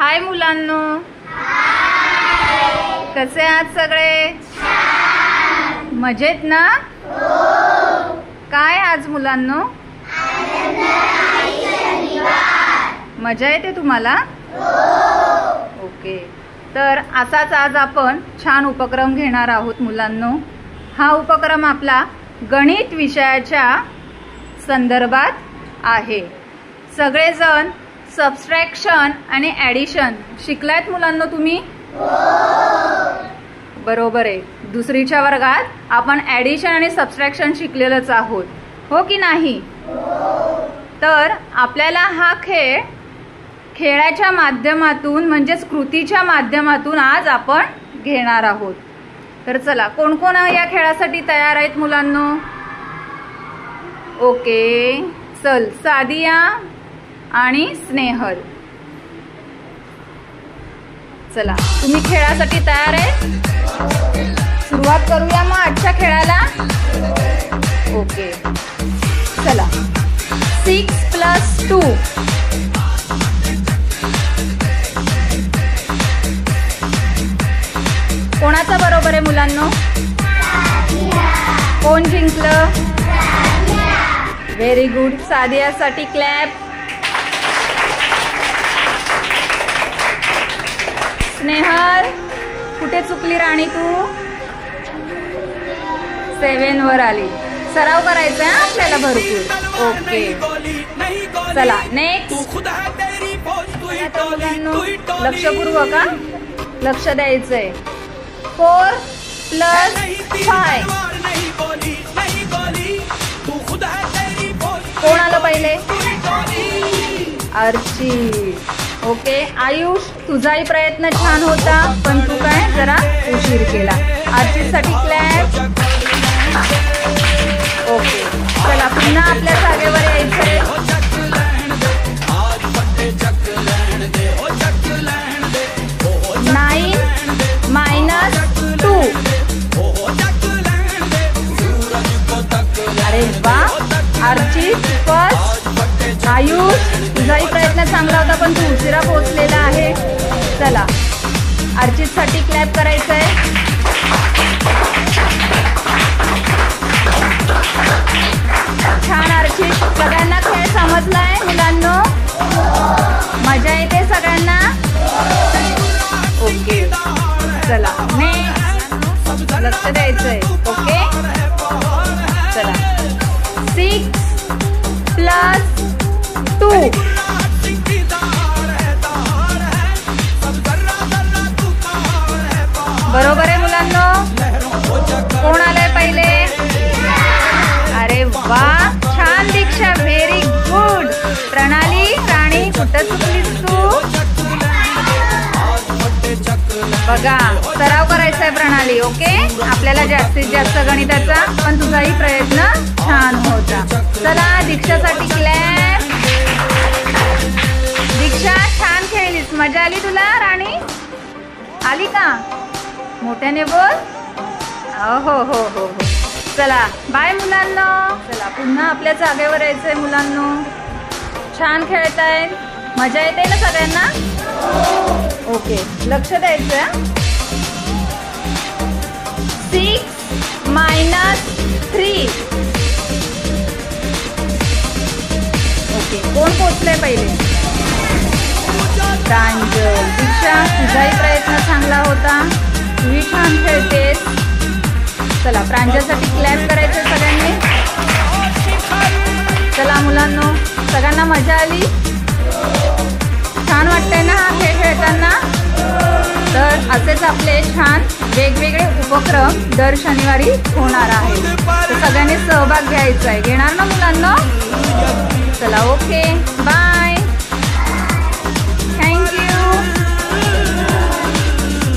हाय मुलांनो, कसे आहात सगळे? मजेत ना? काय आज मुलांनो? मजा येते तुम्हाला? ओके, तर असाच आज आपण छान उपक्रम घेणार आहोत मुलांनो. हा उपक्रम आपला गणित विषयाच्या संदर्भात आहे. सगळेजण सबट्रॅक्शन आणि ॲडिशन शिकलायत मुलांनो तुम्ही? बरोबर आहे. दुसरीच्या वर्गात आपण ॲडिशन आणि सबट्रॅक्शन शिकलेलंच आहोत, हो की नाही? तर आपल्याला हा खेळाच्या माध्यमातून म्हणजेच कृतीच्या माध्यमातून आज आपण घेणार आहोत. तर चला, कोण कोण या खेळासाठी तयार आहेत मुलांनो? ओके, चल, सादिया आणि स्नेहल, चला तुम्ही खेळासाठी तयार आहे? सुरुवात करूया मग आजच्या खेळाला. ओके, चला. 6 + 2 कोणाचा बरोबर आहे मुलांनो? कोण जिंकलं? Very good. सादियासाठी क्लॅप. स्नेहल, कुठे चुकली राणी तू? 7 वर आली. सराव करायचा आहे आपल्याला भरपूर. ओके, चला नेक्स्ट. मुलांनो लक्षपूर्वक लक्ष द्यायचंय. 4 + 5 कोण आलं पहिले? अर्ची. ओके, आयुष, तुझाही प्रयत्न छान होता, पण तू काय जरा उशीर केला. अर्चितसाठी क्लॅप. ओके, चला पुन्हा आपल्या जागेवर यायचंय. 9 - 2 अरे वा. अर्चित फर्स्ट. आयुष, तुझाही प्रयत्न चांगला होता, पण तू उशिरा पोहोचलेला आहे. चला, अर्चितसाठी क्लॅप करायचंय. छान अर्चित. सगळ्यांना खेळ समजलाय मुलांनो? मजा येते सगळ्यांना? ओके, चला नेक्स्ट. लक्ष द्यायचंय. ओके, चला. 6 + 2 बरोबर आहे मुलांनो? कोण आलंय पहिले? अरे वा, छान दीक्षा, व्हेरी गुड. प्रणाली, राणी, कुठं चुकलीस तू? बघा, सराव करायचा आहे प्रणाली. ओके, आपल्याला जास्तीत जास्त गणिताचा, पण तुझाही प्रयत्न छान होता. चला, दीक्षासाठी क्लॅप. दीक्षा, छान खेळलीस. मजा आली तुला? राणी आली का? मोठ्याने बोल. हो हो हो हो. चला, बाय मुलांनो. चला, पुन्हा आपल्या जागेवर यायचंय मुलांनो. छान खेळताय, मजा येते ना सगळ्यांना? ओके, लक्ष द्यायचं. 6 - 3 ओके, कोण पोचले पहिले? प्रांजल. दीक्षा, तुझाही प्रयत्न चांगला होता, तूही छान खेळतेस. चला, प्रांजलसाठी क्लॅप करायचं सगळ्यांनी. चला मुलांनो, सगळ्यांना मजा आली? छान वाटतंय ना हा खेळ खेळताना? तर असेच आपले छान वेगवेगळे उपक्रम दर शनिवारी होणार आहेत. तर सगळ्यांनी सहभाग घ्यायचा आहे. घेणार ना मुलांना? चला, ओके, बाय.